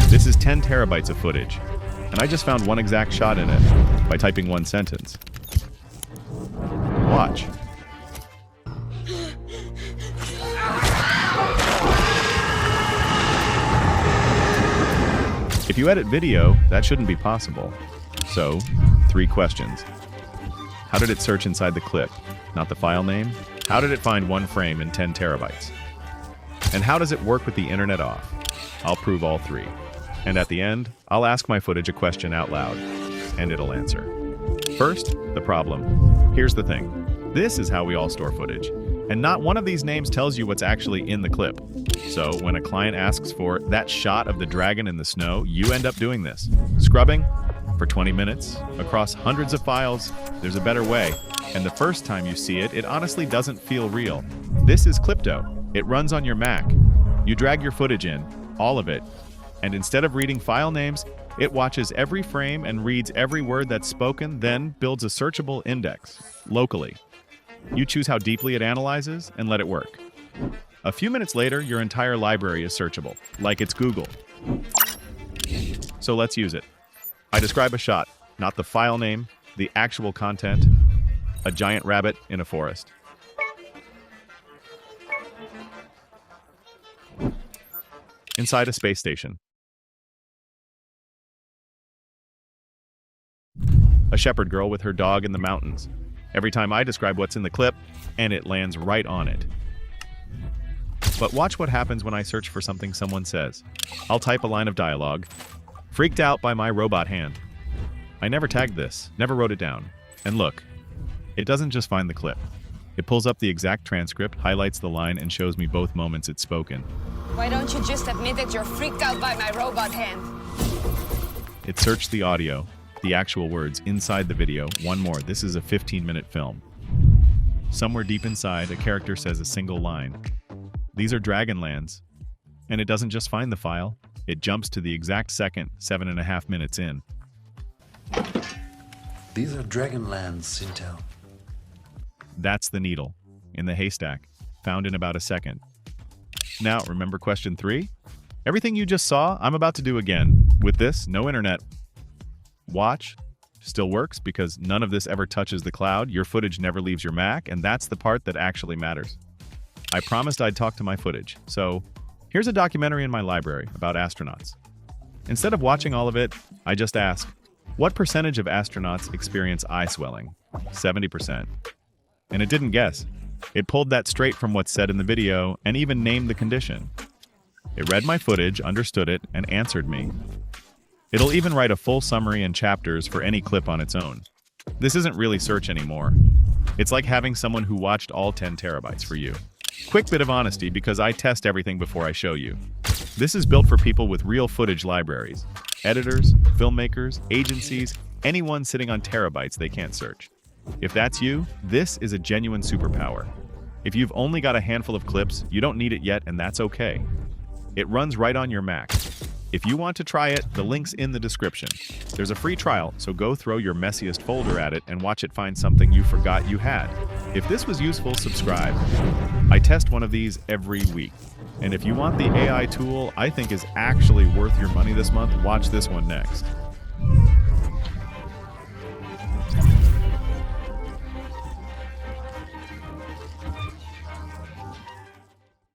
This is 10 terabytes of footage, and I just found one exact shot in it by typing one sentence. Watch. If you edit video, that shouldn't be possible. So, 3 questions. How did it search inside the clip, not the file name? How did it find one frame in 10 terabytes? And how does it work with the internet off? I'll prove all 3. And at the end, I'll ask my footage a question out loud, and it'll answer. First, the problem. Here's the thing. This is how we all store footage, and not one of these names tells you what's actually in the clip. So when a client asks for that shot of the dragon in the snow, you end up doing this. Scrubbing for 20 minutes across hundreds of files. There's a better way, and the first time you see it, it honestly doesn't feel real. This is Clipto. It runs on your Mac. You drag your footage in, all of it, and instead of reading file names, it watches every frame and reads every word that's spoken, then builds a searchable index, locally. You choose how deeply it analyzes and let it work. A few minutes later, your entire library is searchable, like it's Google. So let's use it. I describe a shot, not the file name, the actual content, a giant rabbit in a forest. Inside a space station. A shepherd girl with her dog in the mountains. Every time I describe what's in the clip, and it lands right on it. But watch what happens when I search for something someone says. I'll type a line of dialogue. Freaked out by my robot hand. I never tagged this, never wrote it down. And look, it doesn't just find the clip. It pulls up the exact transcript, highlights the line, and shows me both moments it's spoken. Why don't you just admit that you're freaked out by my robot hand? It searched the audio, the actual words inside the video. One more, this is a 15-minute film. Somewhere deep inside, a character says a single line. These are Dragonlands. And it doesn't just find the file, it jumps to the exact second, 7.5 minutes in. These are Dragonlands, Intel. That's the needle, in the haystack, found in about a second. Now, remember question 3? Everything you just saw, I'm about to do again. With this, no internet. Watch. Still works because none of this ever touches the cloud, your footage never leaves your Mac, and that's the part that actually matters. I promised I'd talk to my footage, so here's a documentary in my library about astronauts. Instead of watching all of it, I just ask, what percentage of astronauts experience eye swelling? 70%. And it didn't guess. It pulled that straight from what's said in the video and even named the condition. It read my footage, understood it, and answered me. It'll even write a full summary and chapters for any clip on its own. This isn't really search anymore. It's like having someone who watched all 10 terabytes for you. Quick bit of honesty because I test everything before I show you. This is built for people with real footage libraries. Editors, filmmakers, agencies, anyone sitting on terabytes they can't search. If that's you, this is a genuine superpower. If you've only got a handful of clips, you don't need it yet, and that's okay. It runs right on your Mac. If you want to try it, the link's in the description. There's a free trial, so go throw your messiest folder at it and watch it find something you forgot you had. If this was useful, subscribe. I test one of these every week. And if you want the AI tool I think is actually worth your money this month, watch this one next.